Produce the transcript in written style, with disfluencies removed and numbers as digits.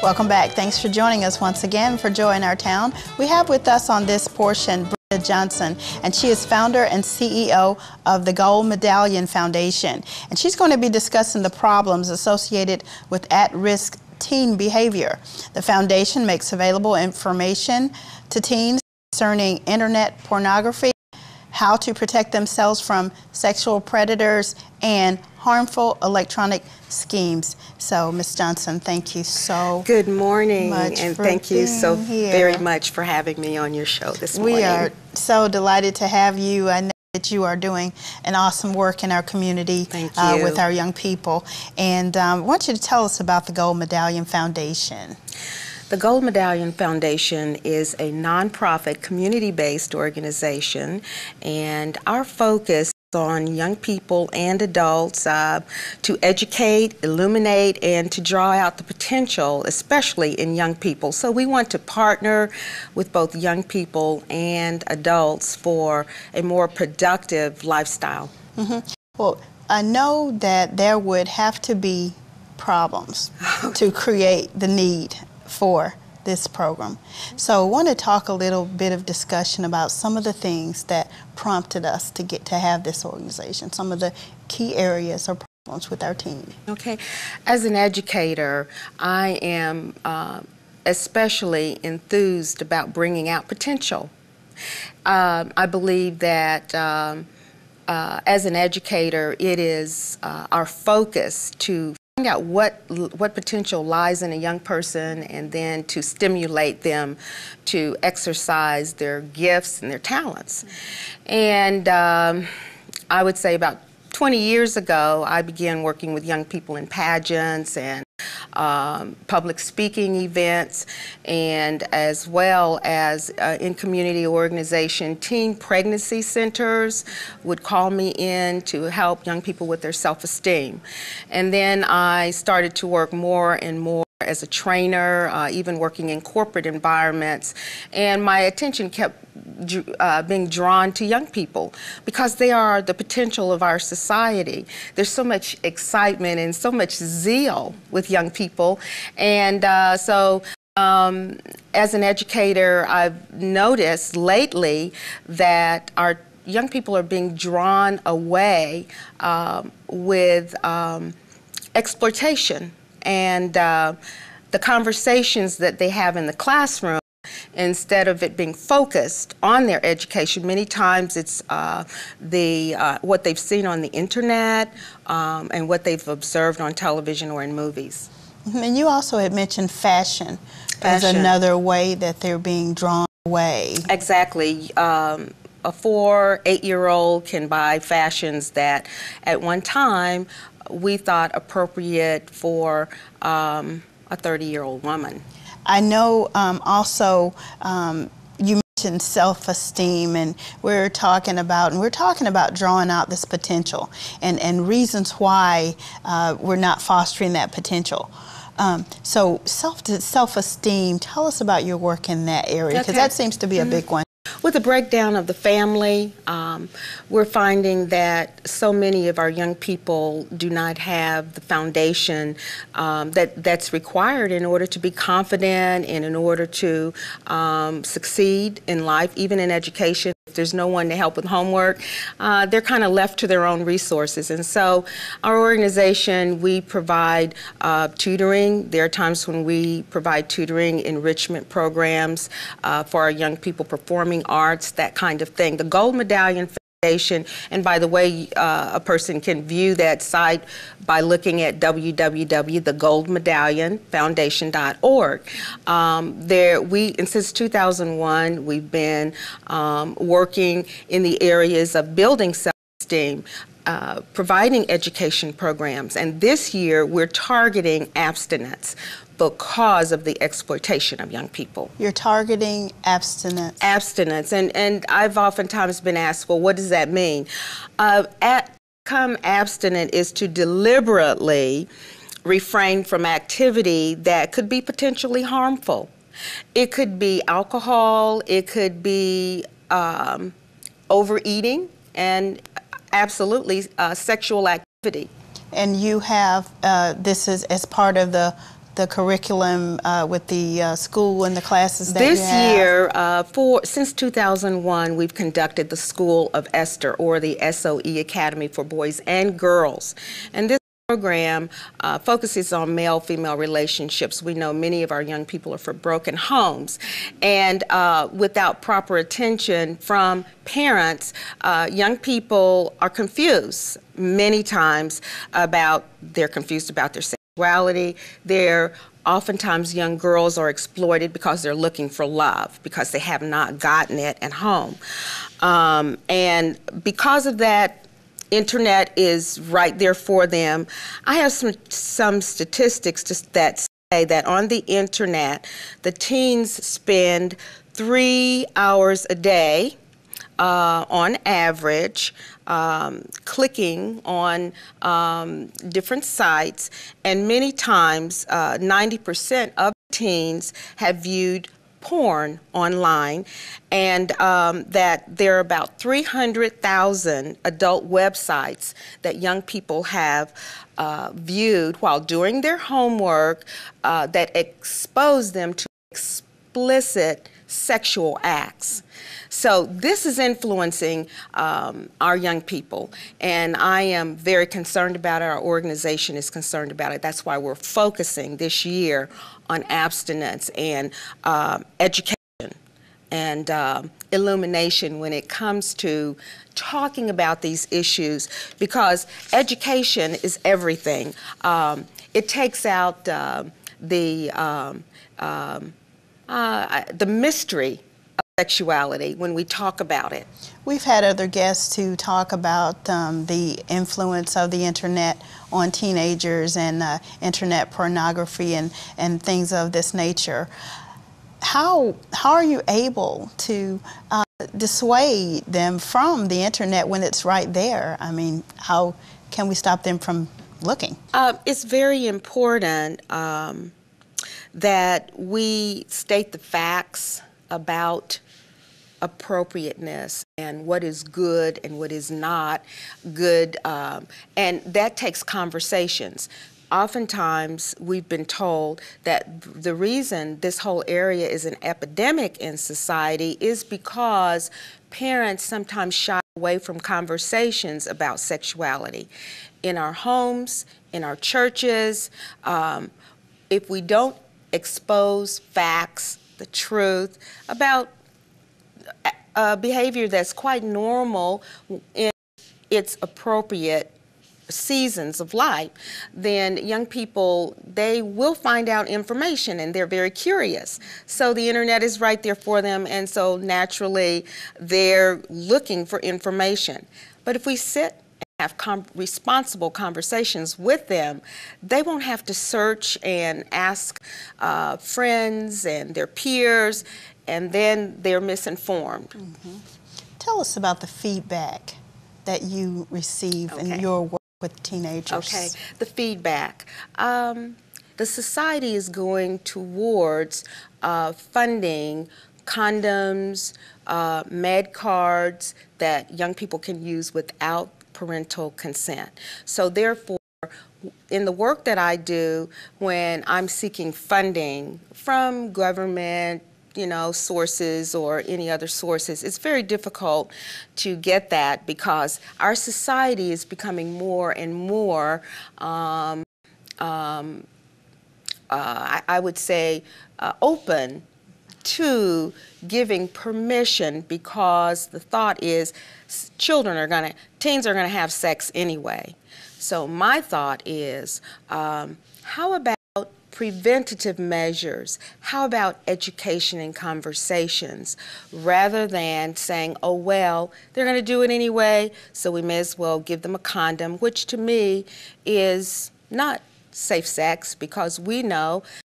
Welcome back. Thanks for joining us once again for Joy in Our Town. We have with us on this portion Brenda Johnson, and she is founder and CEO of the Gold Medallion Foundation. And she's going to be discussing the problems associated with at-risk teen behavior. The foundation makes available information to teens concerning internet pornography, how to protect themselves from sexual predators, and harmful electronic schemes. So, Ms. Johnson, thank you so Good morning, much and for thank you so here. very much for having me on your show this morning. We are so delighted to have you. I know that you are doing an awesome work in our community with our young people. And I want you to tell us about the Gold Medallion Foundation. The Gold Medallion Foundation is a nonprofit, community-based organization, and our focus is on young people and adults to educate, illuminate, and to draw out the potential, especially in young people. So we want to partner with both young people and adults for a more productive lifestyle. Well, I know that there would have to be problems to create the need for this program. So I want to talk a little bit of discussion about some of the things that prompted us to have this organization, some of the key areas or problems with our team. Okay. As an educator, I am especially enthused about bringing out potential. I believe that as an educator, it is our focus to find out what potential lies in a young person, and then to stimulate them to exercise their gifts and their talents. And I would say about 20 years ago, I began working with young people in pageants and public speaking events, and as well as in community organization. Teen pregnancy centers would call me in to help young people with their self-esteem. And then I started to work more and more as a trainer, even working in corporate environments, and my attention kept being drawn to young people because they are the potential of our society. There's so much excitement and so much zeal with young people, and so as an educator, I've noticed lately that our young people are being drawn away with exploitation and the conversations that they have in the classroom. Instead of it being focused on their education, many times it's what they've seen on the internet and what they've observed on television or in movies. And you also had mentioned fashion as another way that they're being drawn away. Exactly. A 4-8-year-old can buy fashions that at one time we thought appropriate for a 30-year-old woman. I know also you mentioned self-esteem, and we're talking about drawing out this potential and reasons why we're not fostering that potential. So self-esteem, tell us about your work in that area, because that seems to be a big one. With the breakdown of the family, we're finding that so many of our young people do not have the foundation that's required in order to be confident and in order to succeed in life, even in education. If there's no one to help with homework, they're kind of left to their own resources. And so our organization, we provide tutoring. There are times when we provide tutoring, enrichment programs for our young people, performing arts, that kind of thing. The Gold Medallion Foundation, and by the way, a person can view that site by looking at www.thegoldmedallionfoundation.org. And since 2001, we've been working in the areas of building self-esteem, providing education programs, and this year we're targeting abstinence because of the exploitation of young people. You're targeting abstinence. Abstinence, and I've oftentimes been asked, well, what does that mean? Become abstinent is to deliberately refrain from activity that could be potentially harmful. It could be alcohol, it could be overeating, and absolutely sexual activity. And you have, this is as part of the the curriculum with the school and the classes that This you have? year, since 2001, we've conducted the School of Esther, or the SOE Academy for Boys and Girls. And this program focuses on male-female relationships. We know many of our young people are from broken homes, and without proper attention from parents, young people are confused many times they're confused about their sexuality. Oftentimes young girls are exploited because they're looking for love, because they have not gotten it at home. And because of that, internet is right there for them. I have some statistics that say that on the internet, the teens spend 3 hours a day on average, clicking on different sites, and many times 90% of teens have viewed porn online, and that there are about 300,000 adult websites that young people have viewed while doing their homework that expose them to explicit sexual acts. So this is influencing our young people, and I am very concerned about it. Our organization is concerned about it. That's why we're focusing this year on abstinence and education and illumination when it comes to talking about these issues, because education is everything. It takes out the mystery of sexuality when we talk about it. We've had other guests to talk about the influence of the internet on teenagers and internet pornography and things of this nature. How are you able to dissuade them from the internet when it's right there? I mean, how can we stop them from looking? It's very important that we state the facts about appropriateness and what is good and what is not good, and that takes conversations. Oftentimes, we've been told that the reason this whole area is an epidemic in society is because parents sometimes shy away from conversations about sexuality. In our homes, in our churches, if we don't expose facts, the truth about behavior that's quite normal in its appropriate seasons of life, then young people, they will find out information, and they're very curious. So the internet is right there for them, and so naturally they're looking for information. But if we sit and have responsible conversations with them, they won't have to search and ask friends and their peers, and then they're misinformed. Mm-hmm. Tell us about the feedback that you receive in your work with teenagers. Okay, the feedback. The society is going towards funding condoms, med cards that young people can use without parental consent. So therefore, in the work that I do, when I'm seeking funding from government, sources or any other sources, it's very difficult to get that because our society is becoming more and more, I would say, open to giving permission, because the thought is teens are gonna have sex anyway. So my thought is, how about preventative measures? How about education and conversations, rather than saying, oh, well, they're going to do it anyway, so we may as well give them a condom, which to me is not safe sex, because we know